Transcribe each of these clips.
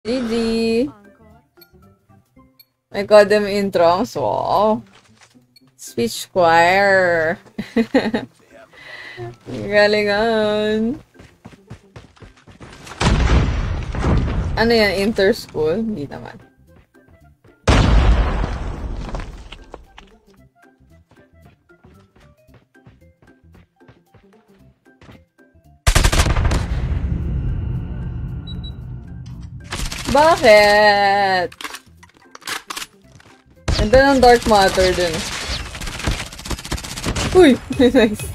GG. May Codem intros. Wow. Speech choir. Galingan. Ano yan? Inter-school? Hindi naman. Bakit? Ganda ng dark matter dun. Uy! Nice.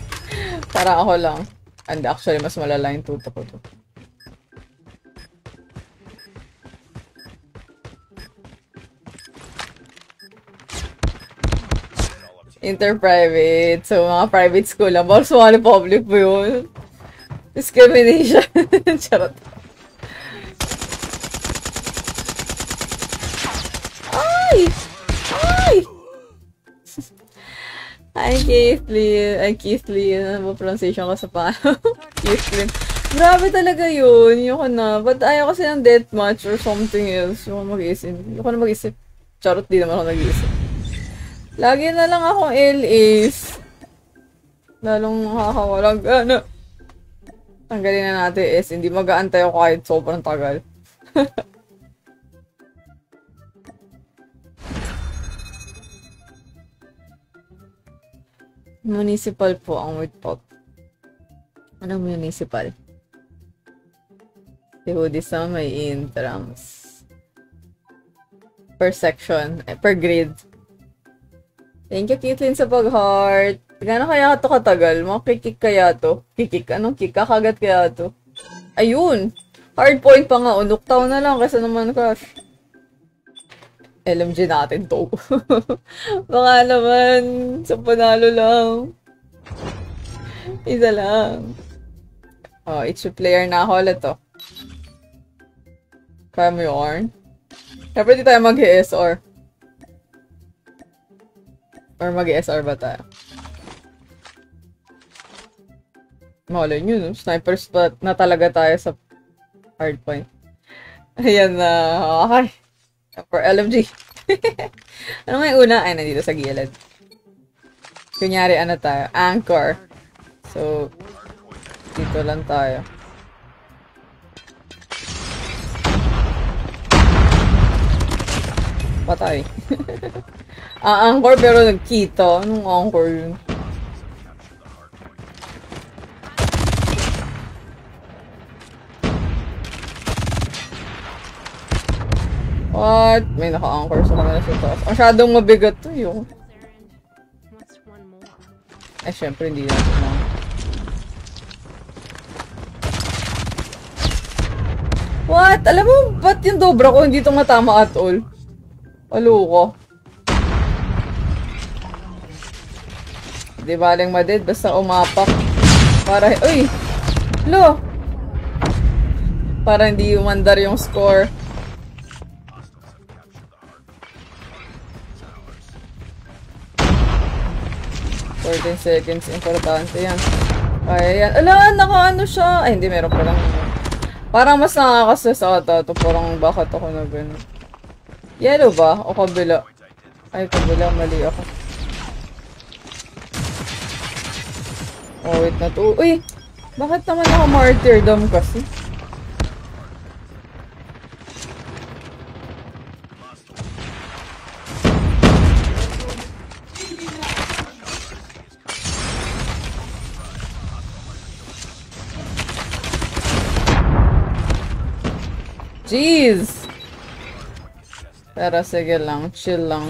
Parang ako lang. And actually, mas malala yung tuto ko to. Inter-private. So, mga private school lang. Bawal sumali public po yun. Discrimination. Charot. Ay! Ay! Hi, Keithlyn. Ay, Keithlyn. Ano ba pronunciation ko sa pangalan? Keithlyn. Grabe talaga yun. Yung na. Ba't ayaw kasi ng deathmatch or something else? Yung mag-iisip. Yung na mag-isip. Charot, di naman ako nag-iisip. Lagi na lang akong LAs. Lalong nakakawalang gana. Tanggalin na natin S. Hindi mag-aantay ako kahit sobrang tagal. Municipal po ang word pot. Anong municipal? Yehudi sa may intrams. Per section. Per grade. Thank you, Caitlyn, sa pag-heart. Gano'n kaya ito katagal? Mga kikik kaya to? Kikik? Anong kick? Kakagat kaya to? Ayun! Hard point pa nga. Unuktaw na lang kasi naman crush. LMG natin to. Baka naman, sa panalo lang. Isa lang. Oh, each player na ako ulit to. Kaya mo yarn? Siyempre di tayo mag-SR. Or mag-SR ba tayo? Malay nyo, no? Sniper spot na talaga tayo sa hard point. Ayan na. Okay. For LMG. Ano nga yung una? Ay, nandito sa gilid. Kunyari, ano tayo? Anchor. So, dito lang tayo. Patay. Anchor pero nagkita. Anong anchor yun? What? May naka-anchor sa kanila sa taas. Masyadong mabigat to yung. Eh, syempre hindi natin na. What? Alam mo, ba't yung dobra ko hindi ito matama at all? Aloko. Di baling madid, basta umapak. Para, uy! Lo! Para hindi umandar yung score. $14 seconds, importante yan. Ay, yan. Ala, naka-ano siya. Ay, hindi, meron pa lang. Parang mas nakakastress ata ito. Parang bakit ako na gano'n. Yellow ba? O kabila? Ay, kabila. Mali ako. Oh, wait na to. Uy! Bakit naman ako martyrdom kasi? Jeez! Pero sige lang. Chill lang.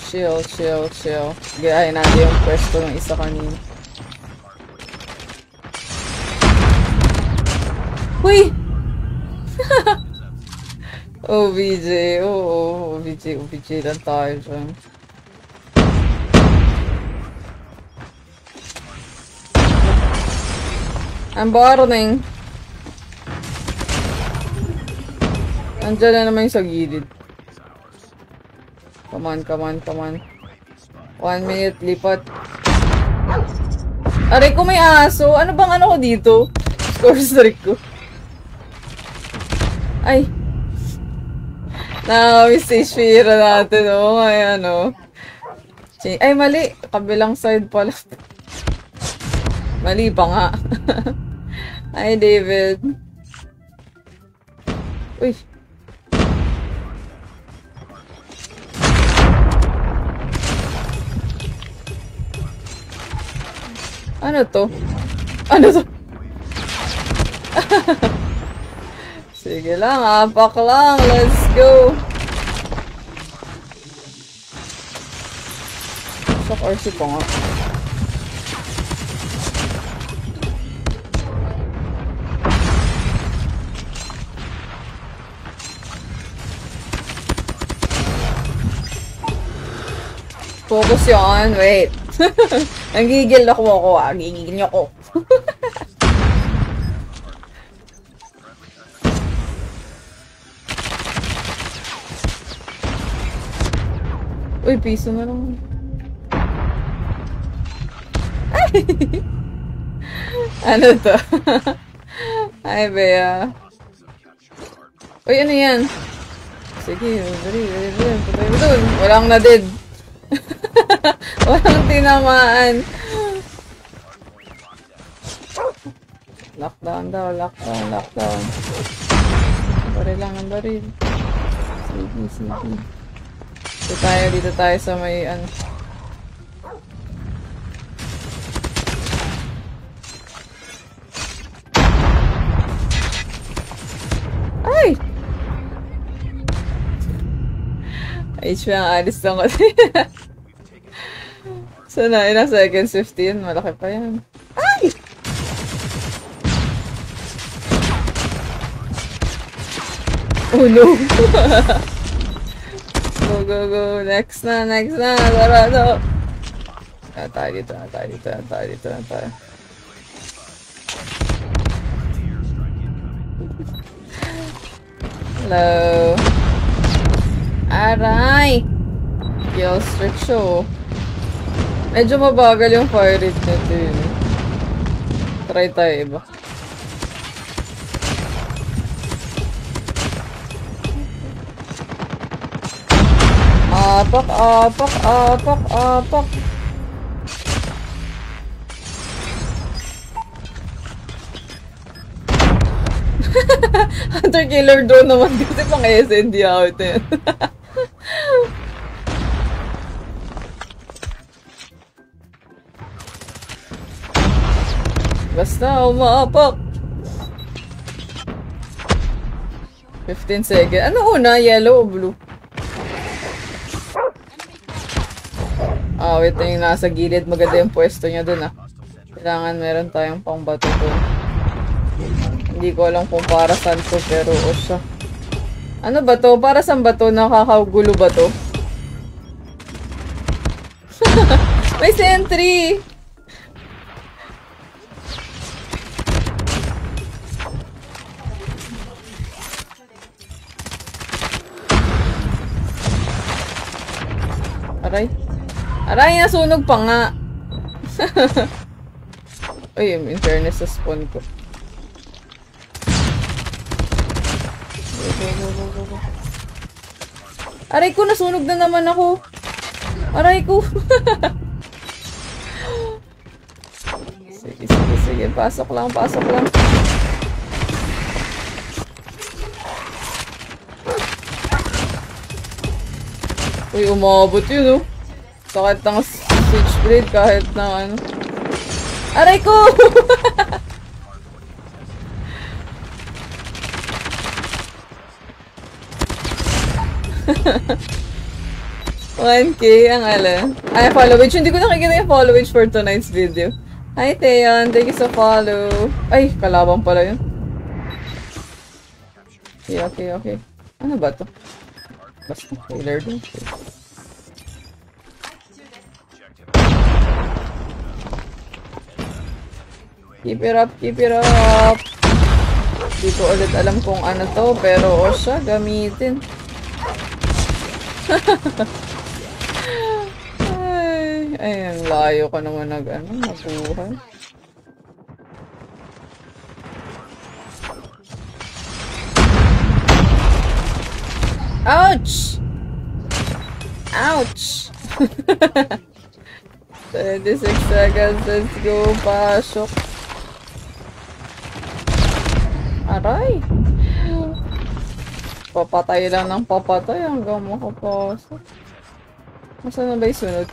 Chill, chill, chill. Gayahin natin yung pwesto ng isa kanina. Uy! OBJ. Oo, OBJ. OBJ lang tayo dyan. I'm borrowing. Nandiyan na naman yung sa gilid. Come on, come on, come on. 1 minute, lipat. Aray ko may aso. Ano bang ano ko dito? Score streak ko. Ay. Stage fear natin. Oo, ay ano. Ay, mali. Kabilang side pala. Mali pa nga. Hi, David. Uy. Ano to? Ano to? Sige lang, apak lang. Let's go. Shock RC pa nga. Focus yun. Wait. Nagigil ako. Gigigil niyo ako. Uy, piso na lang. Ay! Ano to? Ay, Bea. Uy, ano yan? Sige, dali. Patay mo dun. Walang na-dead. Walang tinamaan. Lockdown daw, lockdown. Baril lang ang baril. Sige. Dito tayo sa may ano. Ay! HP ang alis lang kasi. So na, ilang seconds? 15? Malaki pa yan. Ay! Oh no! Go. Next na. Sarado. Tayo dito. Hello. Aray! Kill streak show. Medyo mabagal yung fire rate nito yun. Try tayo iba. Apak. Hunter killer drone naman kasi pang SND out yun. Basta umaapak. 15 seconds. Ano una? Yellow o blue? Wait na yung nasa gilid. Maganda yung pwesto niya dun Kailangan meron tayong pang bato dun. Hindi ko alam kung para saan to, pero siya. Ano ba to? Para saan ba to? Nakakagulo ba to? May sentry! Aray, nasunog pa nga. Uy, in fairness sa spawn ko. Go. Aray ko, nasunog na naman ako. Aray ko. Sige. Pasok lang. Uy, umabot yun, Sakit ng switchblade kahit na ano. Aray ko! $1K ang ala. Ay, followage. Hindi ko nakikita yung followage for tonight's video. Hi, Theon. Thank you sa follow. Ay, kalabang pala yun. Okay. Ano ba to? Basta, trailer din. Keep it up. Di ko ulit alam kung ano to, pero siya, gamitin. Ay, ang layo ko naman nabuhay. Ouch! Ouch! 26 seconds. Let's go. Pasok. Aray! Papatay lang ng papatay hanggang makapasok. Masa na ba yung sunod?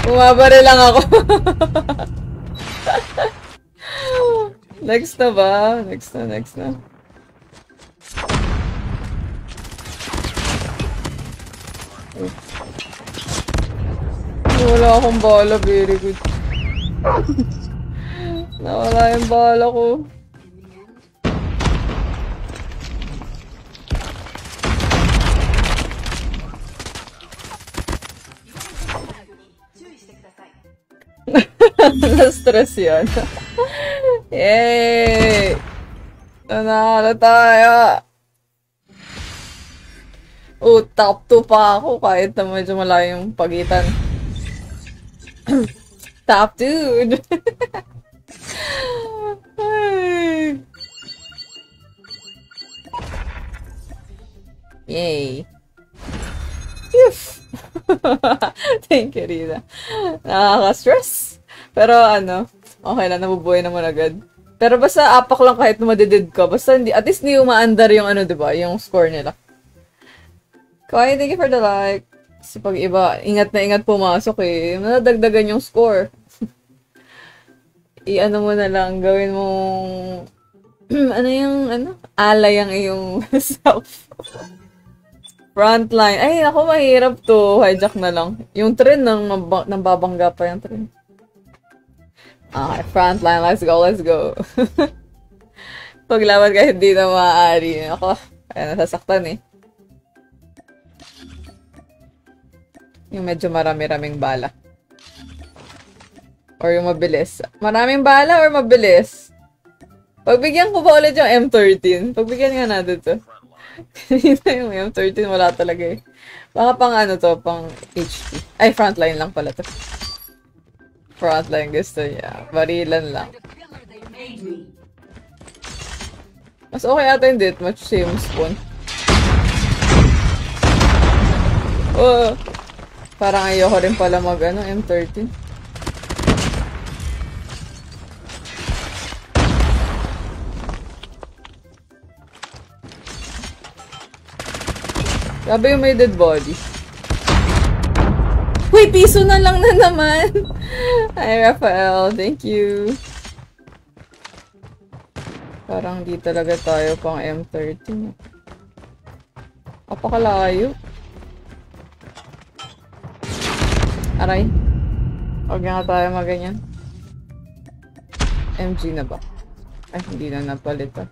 Bumabari lang ako. Next na ba? Next na. Wala akong bala, very good. Nawala yung bala ko. Na-stress yun. Yay! Nanalo tayo! Oh, top 2 pa ako kahit na medyo malayo yung pagitan. Top 2! Yay! Phew! Thank you, Rita. Nakaka-stress. Pero ano, okay lang, nabubuhay naman agad. Pero basta apak lang kahit madidid ka. Basta hindi, at least hindi umaandar yung ano, diba? Yung score nila. Kaya, thank you for the like. Kasi pag iba, ingat na ingat pumasok eh. Nadagdagan yung score. I-ano mo na lang, gawin mong ano yung, alay ang iyong self. Frontline. Ay, ako mahirap to. Hijack na lang. Yung train, nang babangga pa yung train. Okay, frontline. Let's go. Paglaban ka hindi na maaari. Ako, kaya nasasaktan eh. Yung medyo marami-raming bala. Or yung mabilis. Maraming bala or mabilis? Pagbigyan ko ba ulit yung M13? Pagbigyan nga natin to. Yung M13 wala talaga eh. Baka pang ano to, pang HP. Ay, frontline lang pala to. Frontline gusto niya. Barilan lang. Mas okay ata yung deathmatch, same spawn. Oh, parang ayoko rin pala mag M13. Sabi yung may dead body. Uy, piso na lang na naman. Hi, Rafael. Thank you. Parang di talaga tayo pang M13. Apakalayo. Aray. Huwag nga tayo maganyan. MG na ba? Ay, hindi na napalit ah.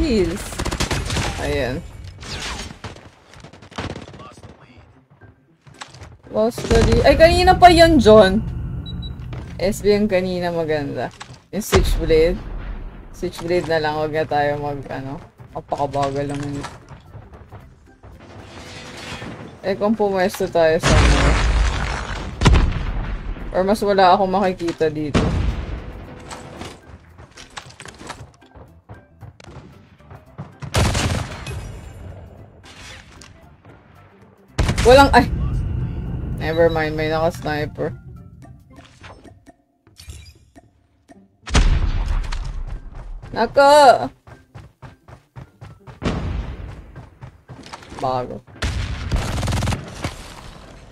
Jeez. Ayan. Lost the lead. Ay, kanina pa yun, John. SB yung kanina maganda. Yung Switchblade. Switchblade na lang. Huwag na tayo mapakabagal lang yun. Eh, kung pumwesto tayo sa or mas wala akong makikita dito. Walang, ay! Never mind, may naka-sniper. Nako! Bago.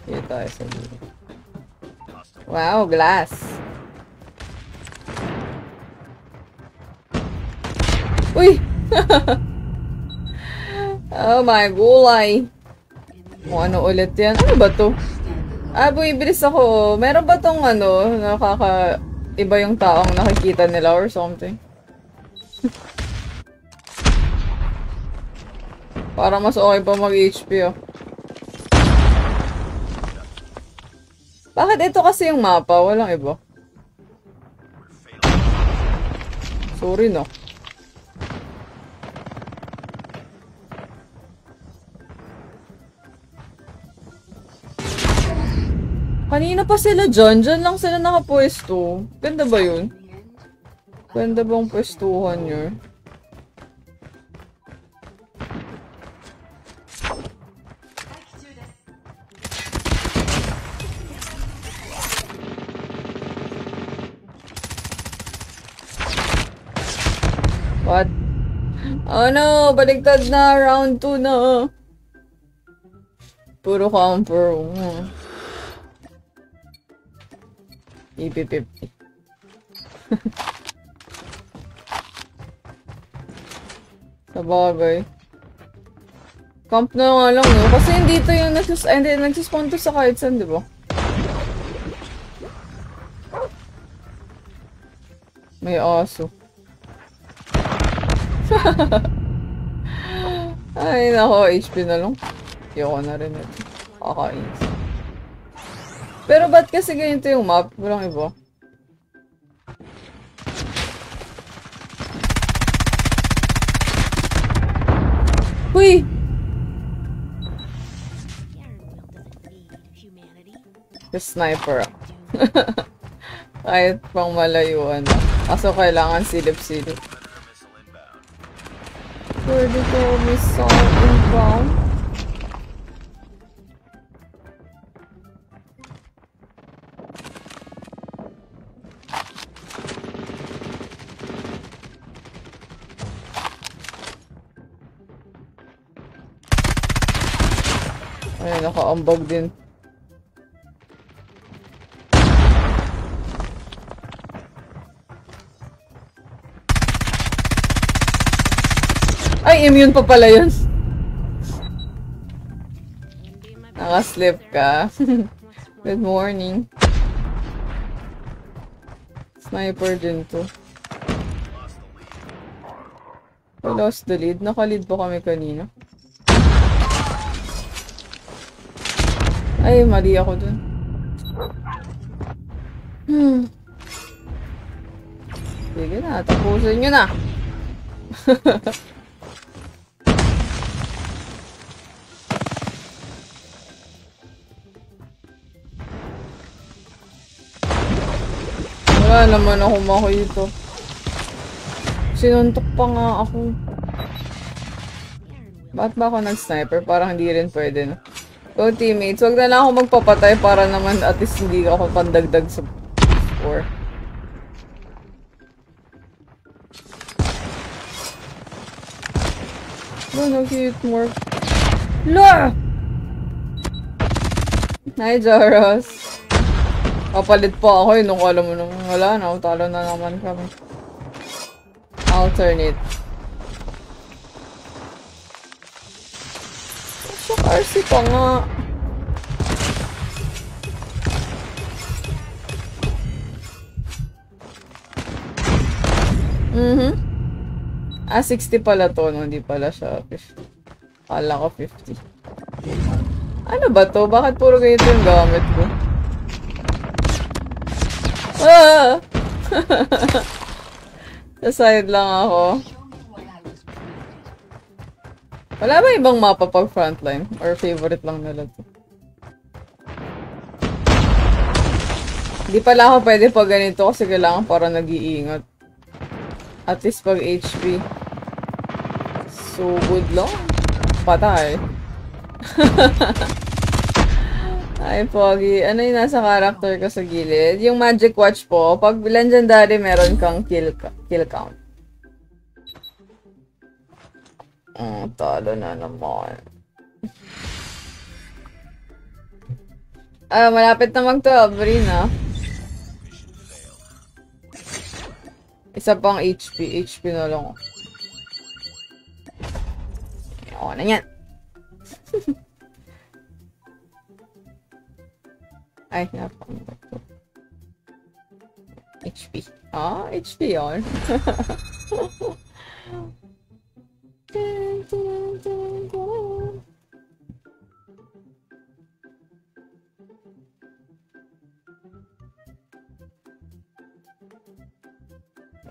Here tayo sa dito. Wow, glass! Uy! Oh my gulay! Kung ano ulit yan. Ano ba to? Ah, bumibilis ako. Meron ba tong iba yung taong nakikita nila or something? Para mas okay pa mag-HP oh. Bakit ito kasi yung mapa? Walang iba. Sorry no. Kanina pa sila dyan. Dyan lang sila nakapwesto. Ganda ba yun? Ganda bang pwestuhan nyo? What? Oh no! Baligtad na! Round 2 na! Puro camper. EP50. Sabagay. Camp na nga lang, no? Kasi hindi ito yung nagsispawn to sa kahit saan, di ba? May aso. Ay, nako. HP na lang. Ayoko na rin ito. Kakainis. Pero ba't kasi ganito yung map? Walang iba. Uy! Sniper. Kahit pang malayuan. Kaso kailangan silip-silip. Vertical missile inbound. Ay, nakaambag din. Ay, immune pa pala yun. Nakaslip ka. Good morning. Sniper din to. I lost the lead. Naka-lead pa kami kanina. Ay, mali ako dun. Sige na, tapusin nyo na. Wala naman ako makito. Sinuntok pa nga ako. Bakit ba ako nag-sniper? Parang hindi rin pwede, no? So, teammates, wag na lang ako magpapatay para naman at least hindi ako pandagdag sa score. Oh, no, cute more. La! Hi, Joros. Kapalit pa ako eh, nung alam mo naman wala na, talo na naman kami. Alternate. RC pa nga. Ah, 60 pala to, no? Hindi pala siya 50. Kala ko 50. Ano ba to? Bakit puro ganito yung gamit ko? Ah! Sa side lang ako. Wala ba ibang mapa pag frontline? Or favorite lang nila to? Hindi pala ako pwede pag ganito kasi kailangan para nag-iingat. At least pag HP. So, good lang. Patay. Ay, Pogi. Ano yung nasa character ko sa gilid? Yung magic watch po, pag legendary meron kang kill count. Talo na naman. Ah, malapit na mag-12 rin, ah. Isa pang HP. HP na lang. Ayoko na yan. Ay, napakaganda to. HP. Ah, HP yun.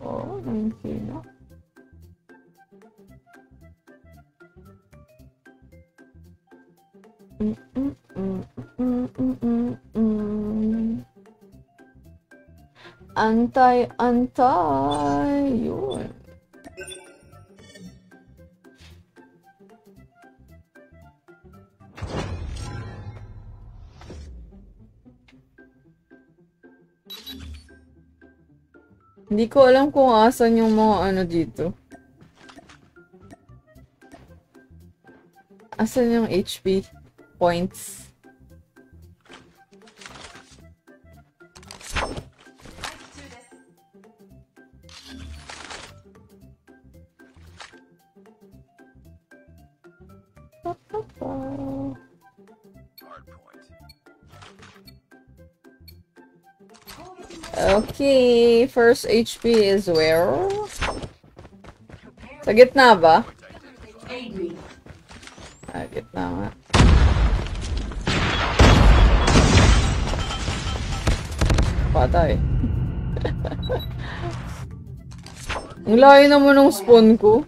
Oh, ang sino? Antay. Yun. Hindi ko alam kung asan yung mga ano dito. Asan yung HP points? Okay, first HP is where? Sa gitna ba? Sa gitna nga. Patay. Ang layo naman ng spawn ko.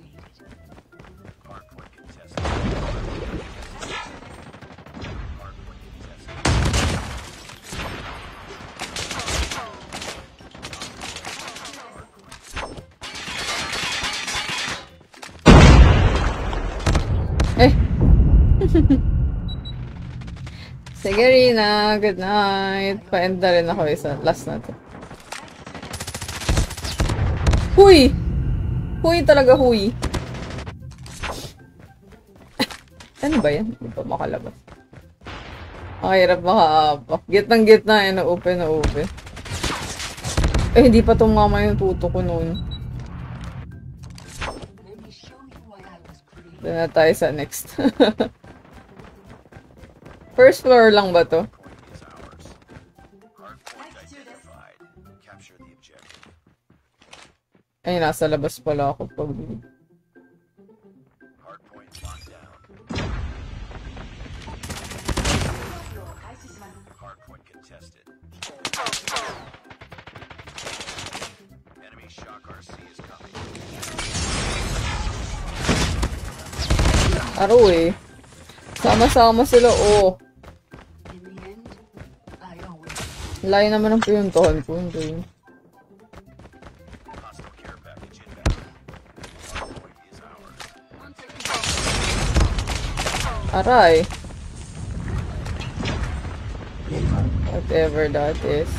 Sige, Rina. Good night. Pa-end na rin ako isa. Last na to. Huy! Huy talaga, huy. Ano ba yan? Hindi pa makalabas. Mahirap makaabak. Gitnang-gitna eh. Na-open. Eh, hindi pa tumama yung tuto ko noon. Doon na tayo sa next. First floor lang ba to? Ay, nasa labas pala ako pag... Aro eh. Sama-sama sila, oh. Layo naman ang pinuntahan ko. Hindi. Aray. Whatever that is.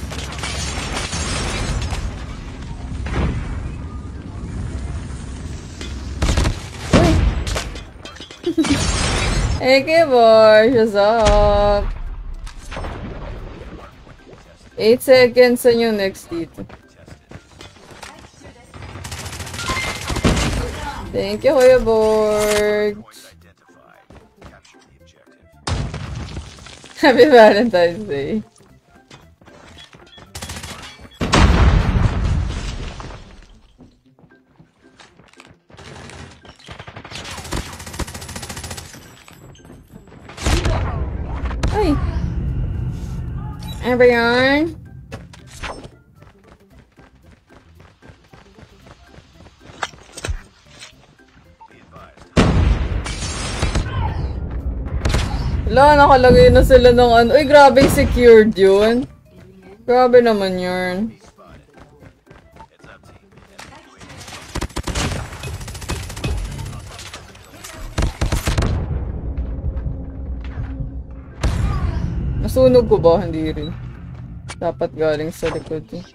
Hey, Kibor, what's up? 8 seconds on yung next dito. Thank you, Kuya Borg. Happy Valentine's Day. Ay! Ano ba yan? Wala, nakalagay na sila ng ano. Uy, grabe secured yun. Grabe naman yun. Nasunog ko ba? Hindi rin. Dapat galing sa likod eh.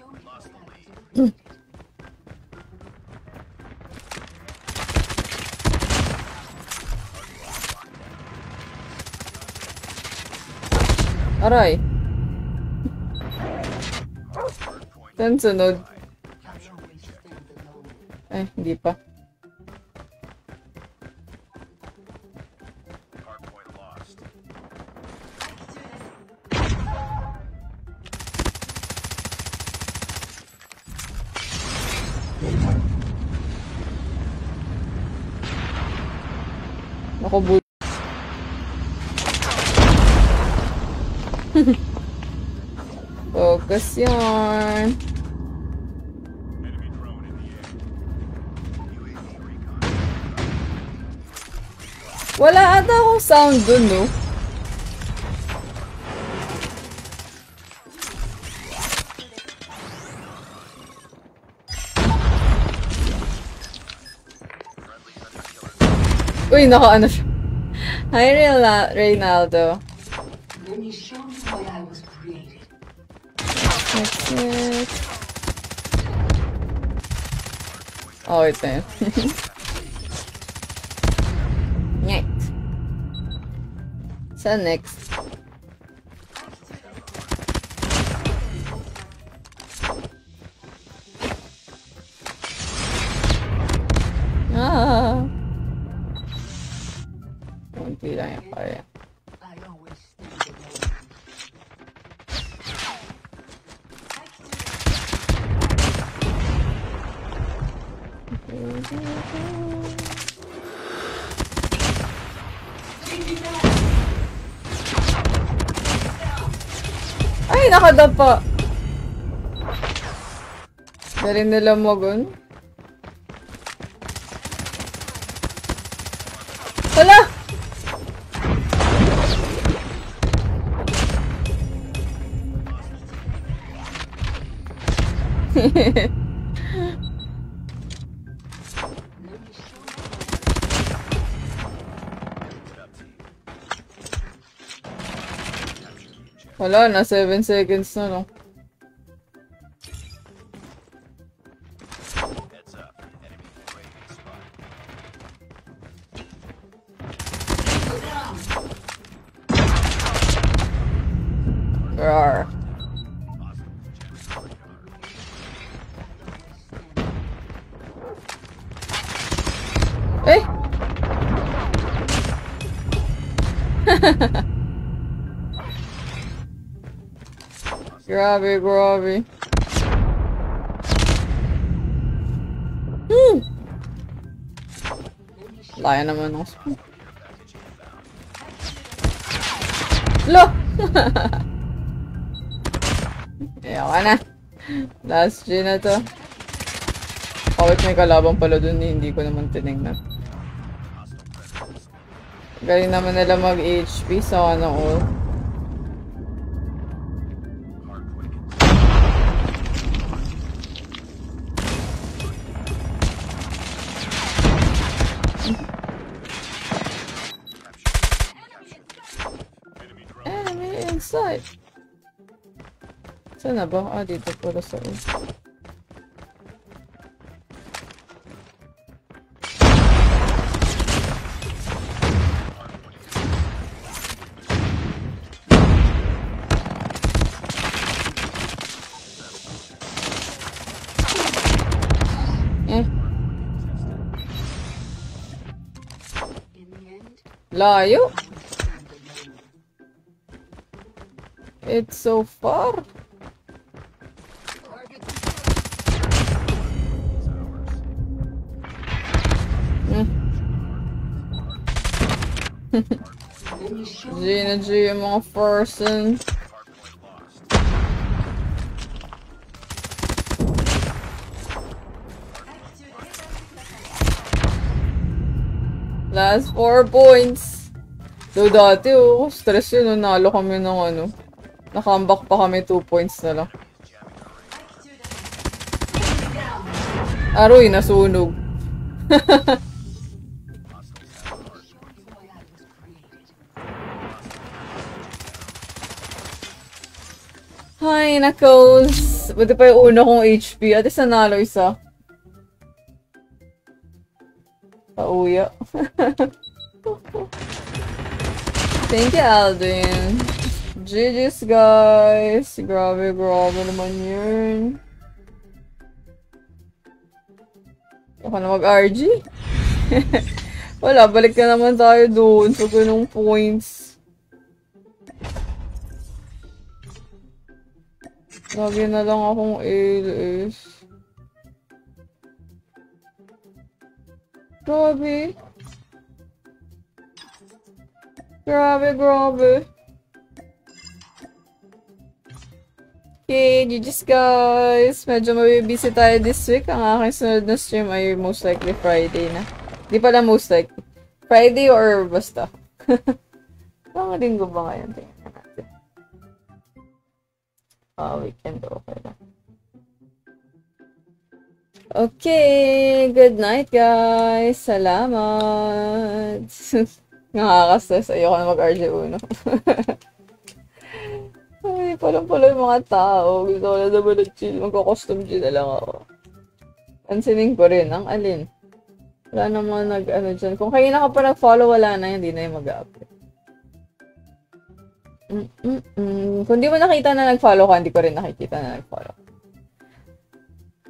Aray. Saan sunod? Eh, hindi pa. Naku, focus yarn. Wala ata akong sound dun, no? Uy, naka-ano siya. Hi, Reynaldo. That's it. Oh, ito yun. Next. Saan next? Ah. Kunti lang yung kaya. Ay, nakadapa. Galing nila Mogon. Hala! Wala na, 7 seconds na lang. Rawr. Eh! Grabe, grabe. Laya naman ako. Lo! Ayaw ka na. Last G na to. Kawit may kalabang pala dun, hindi ko naman tinignan. Galing naman nila mag-HP sa ano all. Enemy inside. Saan na ba? Ah, dito pala sa all. Layo. It's so far. G na G yung mga person. Last 4 points. So dati stress yun, nalo kami ng ano. Nakambak pa kami 2 points na lang. Aroy, nasunog. Hi, Knuckles. Buti pa yung una kong HP. Ate, sanalo isa. Pauya. Thank you, Aldrin. GG's, guys. Grabe, grabe naman yun. Ako na mag-RG? Wala, balik na naman tayo doon sa ganung points. Lagi na lang akong ALS. Grabe. Grabe, grabe. Okay, GG's guys. Medyo mabibisi tayo this week. Ang aking sunod na stream ay most likely Friday na. Di pala most likely. Friday or basta. Mga linggo ba ngayon? Tingnan natin. Weekend okay lang. Okay, good night guys. Salamat. Nakaka-stress. Ayoko na mag-RJ Uno. Ay, parang pala yung mga tao. Gusto ko na naman nag-chill. Magko-costume chill na lang ako. Pansinin ko rin. Ang alin? Wala namang nag-ano dyan. Kung kayo na ka pa nag-follow, wala na. Hindi na yung mag-upload. Kung di mo nakita na nag-follow ka, hindi ko rin nakikita na nag-follow.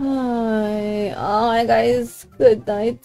Hi. Okay, guys. Good night.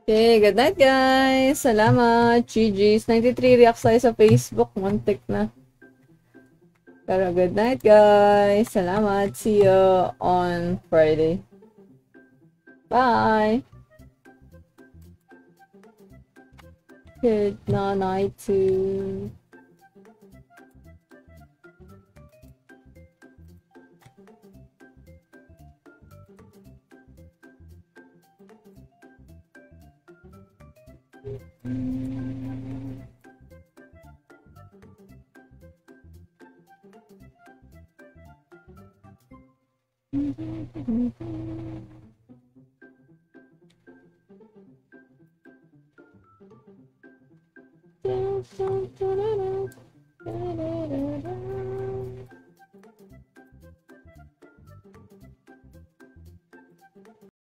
Okay, good night guys. Salamat. GG's. 93 reacts tayo sa Facebook. Muntik na. Pero good night guys. Salamat. See you on Friday. Bye. Good night too.